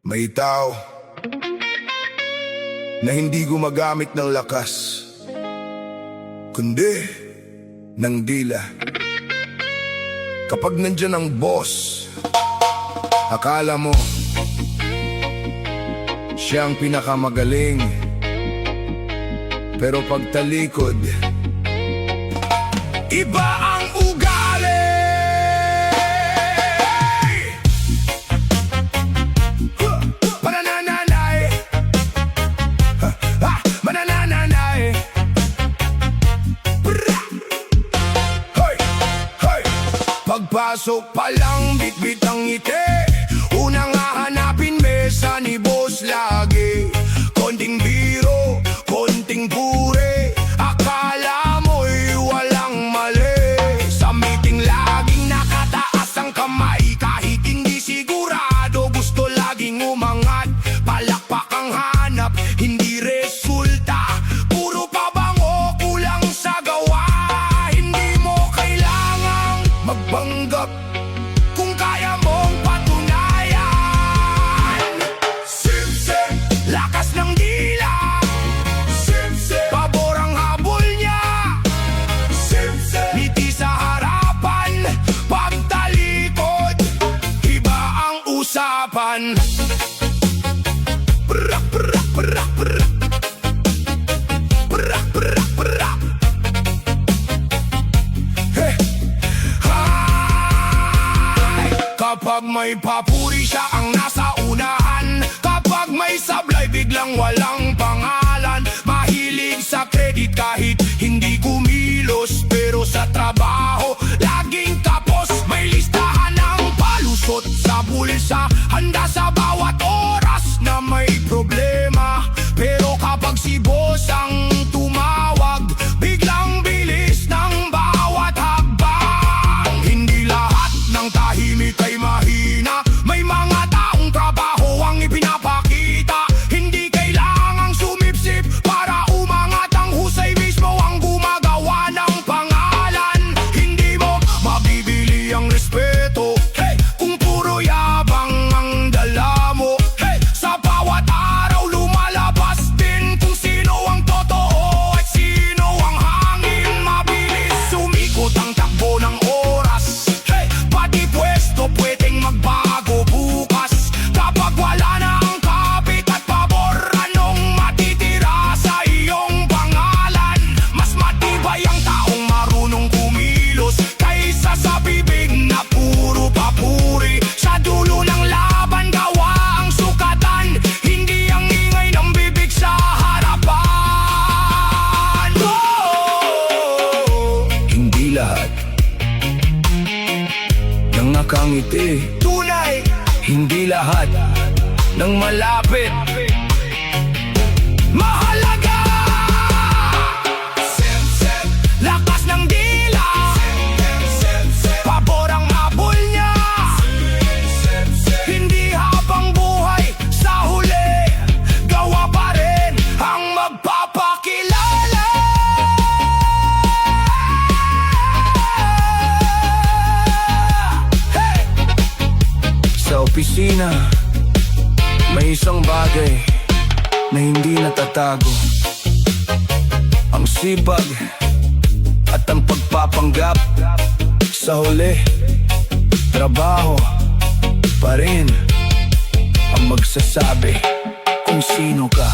May tao na hindi gumagamit ng lakas, kundi ng dila. Kapag nandyan ang boss, akala mo siya ang pinakamagaling. Pero pagtalikod, iba ang ugali. Manananay, manananay. Hoy, hoy. Pagpasok pa lang, bitbit ang ngiti. Unang hahanapin mesa ni boss lagi. Konting biro, konting pure, akala mo'y walang mali. Sa meeting laging nakataas ang kamay, kahit hindi sigurado, gusto laging umangat. Palakpak ang hanap, hindi resulta, puro pabango, kulang sa gawa. Hindi mo kailangang magpanggap kung kaya mong patunayan. Simsim, lakas ng dila. Simsim, pabor ang habol niya. Simsim, ngiti sa harapan, pagtalikod, iba ang usapan. Brak, brak, brak, brak. Brak, brak, brak. Hey. Hi! Kapag may papuri siya ang nasa unahan, kapag may sablay biglang walang pangalan. Mahilig sa credit kahit hindi kumilos, pero sa trabaho laging tapos. May listahan ng palusot sa bulsa, handa sa bawat oras na may problema. Pero kapag si boss ang tumawag, biglang bilis ng bawat hakbang. Hindi lahat ng tahimik ay mahina, may mga taong trabaho ang ipinapakita. Hindi kailangang sumipsip para umangat, ang husay mismo ang gumagawa ng pangalan. Hindi mo mabibili ang respeto, hey, kung puro yabang ang dala mo. Hey, sa bawat araw lumalabas din kung sino ang totoo at sino ang hangin. Mabilis sumikot ang takbo ng oras, hey, pati pwesto pwedeng magbago bukas. Kapag wala na ang kapit at pabor, anong matitira sa iyong pangalan? Mas matibay ang taong marunong kumilos kaysa sa bibig na puro papuri. Sa dulo ng laban gawa ang sukatan, hindi ang ingay ng bibig sa harapan. Oh! Hindi lahat ng nakangiti tunay, hindi lahat ng malapit mahalaga. Simsim, lakas ng dila. Simsim, pabor ang habol niya. Hindi habang buhay, sa huli gawa pa rin ang magpapakilala. Hey! Sa opisina, may isang bagay na hindi natatago: ang sipag at ang pagpapanggap. Sa huli, trabaho pa rin ang magsasabi kung sino ka.